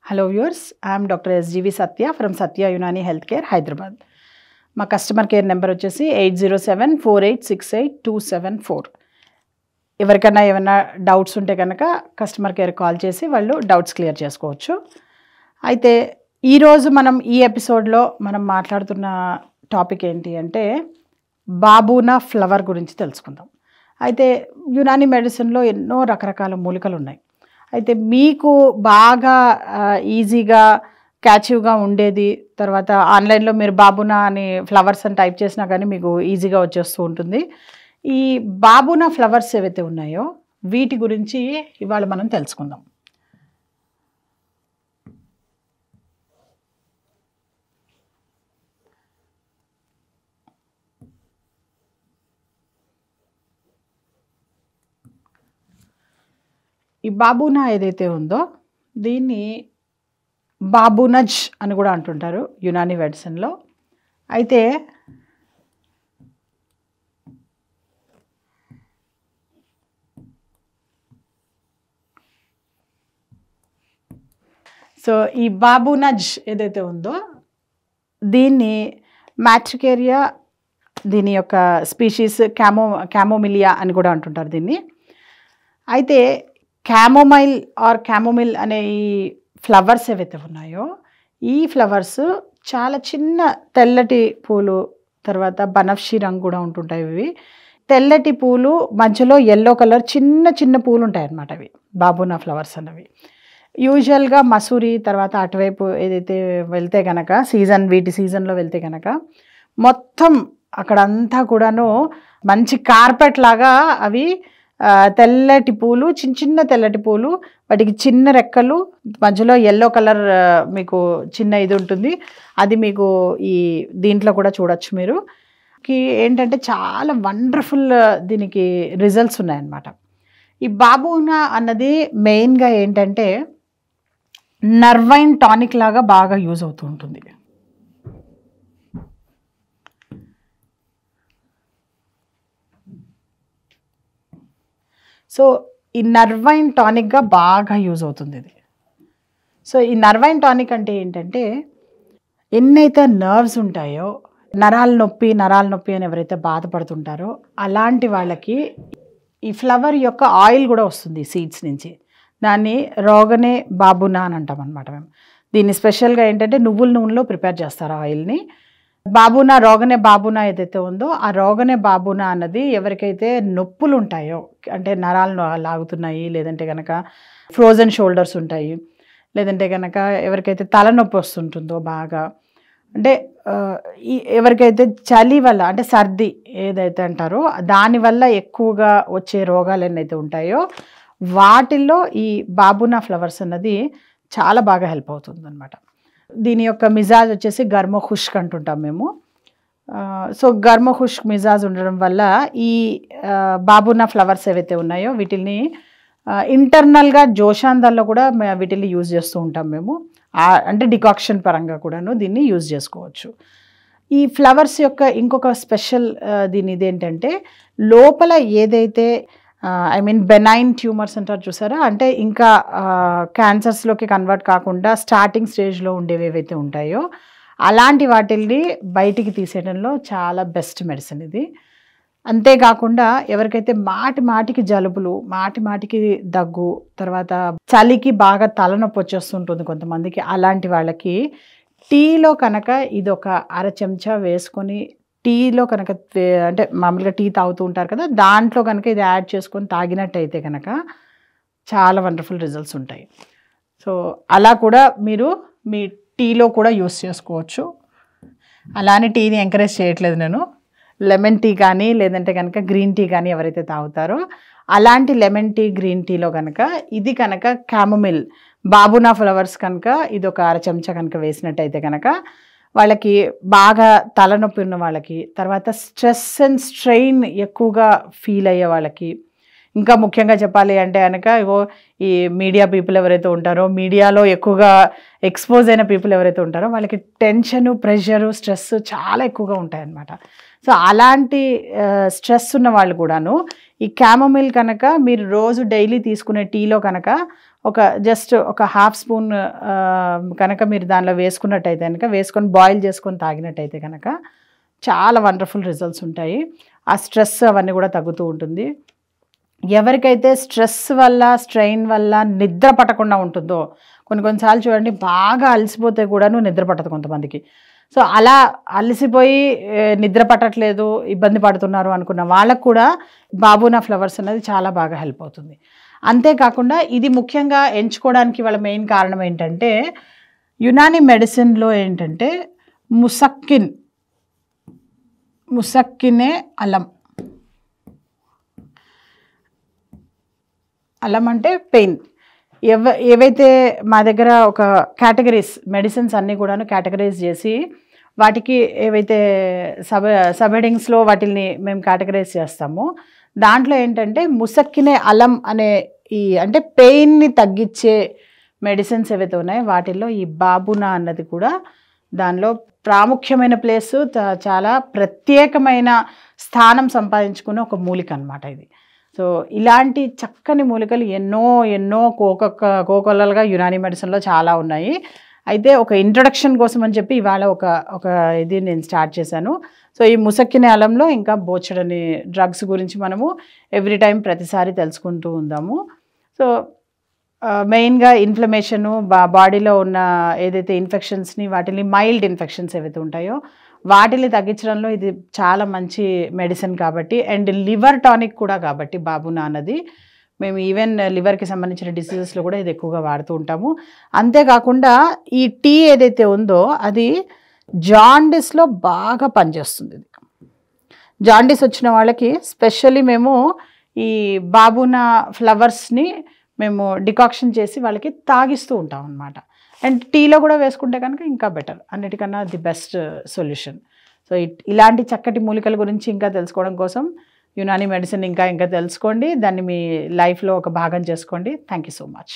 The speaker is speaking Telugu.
Hello viewers, I am Dr. SGV Satya from Satya Unani Healthcare, Hyderabad. మా కస్టమర్ కేర్ నెంబర్ వచ్చేసి 8074868274. ఎవరికైనా ఏమైనా డౌట్స్ ఉంటే కనుక కస్టమర్ కేర్ కాల్ చేసి వాళ్ళు డౌట్స్ క్లియర్ చేసుకోవచ్చు. అయితే ఈరోజు మనం ఈ ఎపిసోడ్లో మనం మాట్లాడుతున్న టాపిక్ ఏంటి అంటే బాబూనా ఫ్లవర్ గురించి తెలుసుకుందాం. అయితే యునాని మెడిసిన్లో ఎన్నో రకరకాల మూలికలు ఉన్నాయి. అయితే మీకు బాగా ఈజీగా క్యాచివ్గా ఉండేది, తర్వాత ఆన్లైన్లో మీరు బాబునా అని ఫ్లవర్స్ అని టైప్ చేసినా కానీ మీకు ఈజీగా వచ్చేస్తూ ఉంటుంది. ఈ బాబునా ఫ్లవర్స్ ఏవైతే ఉన్నాయో వీటి గురించి ఇవాళ మనం తెలుసుకుందాం. ఈ బాబూనా ఏదైతే ఉందో దీన్ని బాబూనజ్ అని కూడా అంటుంటారు యునాని మెడిసిన్లో. అయితే సో ఈ బాబూనజ్ ఏదైతే ఉందో దీన్ని మ్యాట్రికేరియా, దీని యొక్క స్పీషీస్ క్యామోమిలియా అని కూడా అంటుంటారు దీన్ని. అయితే క్యామోమైల్ ఆర్ క్యామోమిల్ అనే ఈ ఫ్లవర్స్ ఏవైతే ఉన్నాయో ఈ ఫ్లవర్స్ చాలా చిన్న తెల్లటి పూలు, తర్వాత బనఫ్షి రంగు కూడా ఉంటుంటాయి. ఇవి తెల్లటి పూలు, మధ్యలో ఎల్లో కలర్ చిన్న చిన్న పూలు ఉంటాయి అన్నమాట. అవి బాబూనా ఫ్లవర్స్ అన్నవి యూజువల్గా మసూరి తర్వాత అటువైపు ఏదైతే వెళ్తే కనుక వీటి సీజన్లో వెళ్తే కనుక మొత్తం అక్కడంతా కూడాను మంచి కార్పెట్ లాగా అవి తెల్లటి పూలు, చిన్న చిన్న తెల్లటి పూలు, వాటికి చిన్న రెక్కలు, మధ్యలో ఎల్లో కలర్ మీకు చిన్న ఇది ఉంటుంది. అది మీకు ఈ దీంట్లో కూడా చూడొచ్చు మీరు. ఏంటంటే చాలా వండర్ఫుల్ దీనికి రిజల్ట్స్ ఉన్నాయన్నమాట. ఈ బాబూనా అన్నది మెయిన్గా ఏంటంటే నర్వైన్ టానిక్ లాగా బాగా యూజ్ అవుతూ ఉంటుంది. సో ఈ నర్వైన్ టానిక్గా బాగా యూజ్ అవుతుంది ఇది. సో ఈ నర్వైన్ టానిక్ అంటే ఏంటంటే ఎన్నైతే నర్వ్స్ ఉంటాయో, నరాల నొప్పి అని ఎవరైతే బాధపడుతుంటారో అలాంటి వాళ్ళకి ఈ ఫ్లవర్ యొక్క ఆయిల్ కూడా వస్తుంది సీడ్స్ నుంచి. దాన్ని రోగనే బాబునా అని అంటాం అనమాట మేము. దీన్ని స్పెషల్గా ఏంటంటే నువ్వుల నూనెలో ప్రిపేర్ చేస్తారు ఆయిల్ని. బాబునా, రోగనే బాబునా ఏదైతే ఉందో ఆ రోగనే బాబునా అన్నది ఎవరికైతే నొప్పులు ఉంటాయో, అంటే నరాలు లాగుతున్నాయి, లేదంటే కనుక ఫ్రోజన్ షోల్డర్స్ ఉంటాయి, లేదంటే కనుక ఎవరికైతే తలనొప్పి వస్తుంటుందో బాగా, అంటే ఎవరికైతే చలి వల్ల అంటే సర్ది ఏదైతే అంటారో దానివల్ల ఎక్కువగా వచ్చే రోగాలు ఎన్నైతే ఉంటాయో వాటిల్లో ఈ బాబునా ఫ్లవర్స్ అన్నది చాలా బాగా హెల్ప్ అవుతుంది అనమాట. దీని యొక్క మిజాజ్ వచ్చేసి గర్మో ఖుష్క్ అంటుంటాం మేము. సో గర్మో ఖుష్క్ మిజాజ్ ఉండడం వల్ల ఈ బాబునా ఫ్లవర్స్ ఏవైతే ఉన్నాయో వీటిని ఇంటర్నల్గా జోషాందాల్లో కూడా వీటిని యూజ్ చేస్తూ ఉంటాం మేము. అంటే డికాక్షన్ పరంగా కూడాను దీన్ని యూజ్ చేసుకోవచ్చు. ఈ ఫ్లవర్స్ యొక్క ఇంకొక స్పెషల్ దీని ఇదేంటంటే లోపల ఏదైతే బెనైన్ ట్యూమర్స్ అంటారు చూసారా, అంటే ఇంకా క్యాన్సర్స్లోకి కన్వర్ట్ కాకుండా స్టార్టింగ్ స్టేజ్లో ఉండేవి ఏవైతే ఉంటాయో అలాంటి వాటిల్ని బయటికి తీసేయడంలో చాలా బెస్ట్ మెడిసిన్ ఇది. అంతేకాకుండా ఎవరికైతే మాటికి జలుబులు, మాటికి దగ్గు, తర్వాత చలికి బాగా తలనొప్పి వచ్చేస్తుంటుంది కొంతమందికి, అలాంటి వాళ్ళకి టీలో కనుక ఇది ఒక అర చెంచా వేసుకొని టీలో కనుక అంటే మామూలుగా టీ తాగుతూ ఉంటారు కదా, దాంట్లో కనుక ఇది యాడ్ చేసుకొని తాగినట్టయితే కనుక చాలా వండర్ఫుల్ రిజల్ట్స్ ఉంటాయి. సో అలా కూడా మీరు మీ టీలో కూడా యూస్ చేసుకోవచ్చు. అలానే టీని ఎంకరేజ్ చేయట్లేదు నేను. లెమన్ టీ కానీ లేదంటే కనుక గ్రీన్ టీ కానీ ఎవరైతే తాగుతారో అలాంటి లెమన్ టీ, గ్రీన్ టీలో కనుక ఇది కనుక క్యామోమిల్ బాబునా ఫ్లవర్స్ కనుక ఇది ఒక అర చెంచా కనుక వేసినట్టయితే కనుక వాళ్ళకి బాగా తలనొప్పి ఉన్న వాళ్ళకి, తర్వాత స్ట్రెస్ అండ్ స్ట్రెయిన్ ఎక్కువగా ఫీల్ అయ్యే వాళ్ళకి, ఇంకా ముఖ్యంగా చెప్పాలి అంటే కనుక ఈ మీడియా పీపుల్ ఎవరైతే ఉంటారో, మీడియాలో ఎక్కువగా ఎక్స్పోజ్ అయిన పీపుల్ ఎవరైతే ఉంటారో వాళ్ళకి టెన్షను, ప్రెషరు, స్ట్రెస్ చాలా ఎక్కువగా ఉంటాయన్నమాట. సో అలాంటి స్ట్రెస్ ఉన్న వాళ్ళు కూడాను ఈ క్యామోమిల్ కనుక మీరు రోజు డైలీ తీసుకునే టీలో కనుక జస్ట్ ఒక హాఫ్ స్పూన్ కనుక మీరు దానిలో వేసుకున్నట్టయితే కనుక వేసుకొని బాయిల్ చేసుకొని తాగినట్టయితే కనుక చాలా వండర్ఫుల్ రిజల్ట్స్ ఉంటాయి. ఆ స్ట్రెస్ అవన్నీ కూడా తగ్గుతూ ఉంటుంది. ఎవరికైతే స్ట్రెస్ వల్ల స్ట్రెయిన్ వల్ల నిద్ర పట్టకుండా ఉంటుందో, కొన్నిసార్లు చూడండి బాగా అలసిపోతే కూడాను నిద్ర పట్టదు కొంతమందికి. సో అలా అలసిపోయి నిద్ర పట్టట్లేదు, ఇబ్బంది పడుతున్నారు అనుకున్న వాళ్ళకు కూడా బాబూనా ఫ్లవర్స్ అనేది చాలా బాగా హెల్ప్ అవుతుంది. అంతేకాకుండా ఇది ముఖ్యంగా ఎంచుకోవడానికి వాళ్ళ మెయిన్ కారణం ఏంటంటే, యునానీ మెడిసిన్లో ఏంటంటే ముసక్కినే అల్లం. అల్లం అంటే పెయిన్. ఏవైతే మా దగ్గర ఒక కేటగిరీస్ మెడిసిన్స్ అన్నీ కూడాను కేటగరైజ్ చేసి వాటికి ఏవైతే సబ్ హెడింగ్స్లో వాటిని మేము కేటగరైజ్ చేస్తామో, దాంట్లో ఏంటంటే ముసక్కినే అల్లం అనే అంటే పెయిన్ని తగ్గించే మెడిసిన్స్ ఏవైతే ఉన్నాయో వాటిల్లో ఈ బాబునా అన్నది కూడా దానిలో ప్రాముఖ్యమైన ప్లేసు, చాలా ప్రత్యేకమైన స్థానం సంపాదించుకునే ఒక మూలిక అన్నమాట ఇది. సో ఇలాంటి చక్కని మూలికలు ఎన్నో కోకొల్లలుగా యునానీ మెడిసిన్లో చాలా ఉన్నాయి. అయితే ఒక ఇంట్రొడక్షన్ కోసం అని చెప్పి ఇవాళ ఒక ఇది నేను స్టార్ట్ చేశాను. సో ఈ ముసక్కినే అల్లంలో ఇంకా బోచెడని డ్రగ్స్ గురించి మనము ఎవ్రీ టైం ప్రతిసారి తెలుసుకుంటూ ఉందాము. సో మెయిన్గా ఇన్ఫ్లమేషను, బాడీలో ఉన్న ఏదైతే ఇన్ఫెక్షన్స్ని, వాటిని మైల్డ్ ఇన్ఫెక్షన్స్ ఏవైతే ఉంటాయో వాటిని తగ్గించడంలో ఇది చాలా మంచి మెడిసిన్ కాబట్టి, అండ్ లివర్ టానిక్ కూడా కాబట్టి బాబునా అన్నది మేము ఈవెన్ లివర్కి సంబంధించిన డిసీజెస్లో కూడా ఇది ఎక్కువగా వాడుతూ ఉంటాము. అంతేకాకుండా ఈ టీ ఏదైతే ఉందో అది జాండిస్లో బాగా పనిచేస్తుంది. ఇది జాండిస్ వచ్చిన వాళ్ళకి స్పెషల్లీ మేము ఈ బాబునా ఫ్లవర్స్ని మేము డికాక్షన్ చేసి వాళ్ళకి తాగిస్తూ ఉంటాం అన్నమాట. అండ్ టీలో కూడా వేసుకుంటే కనుక ఇంకా బెటర్, అన్నిటికన్నా ది బెస్ట్ సొల్యూషన్. సో ఇలాంటి చక్కటి మూలికల గురించి ఇంకా తెలుసుకోవడం కోసం యునానీ మెడిసిన్ ఇంకా తెలుసుకోండి, దాన్ని మీ లైఫ్లో ఒక భాగం చేసుకోండి. Thank you so much.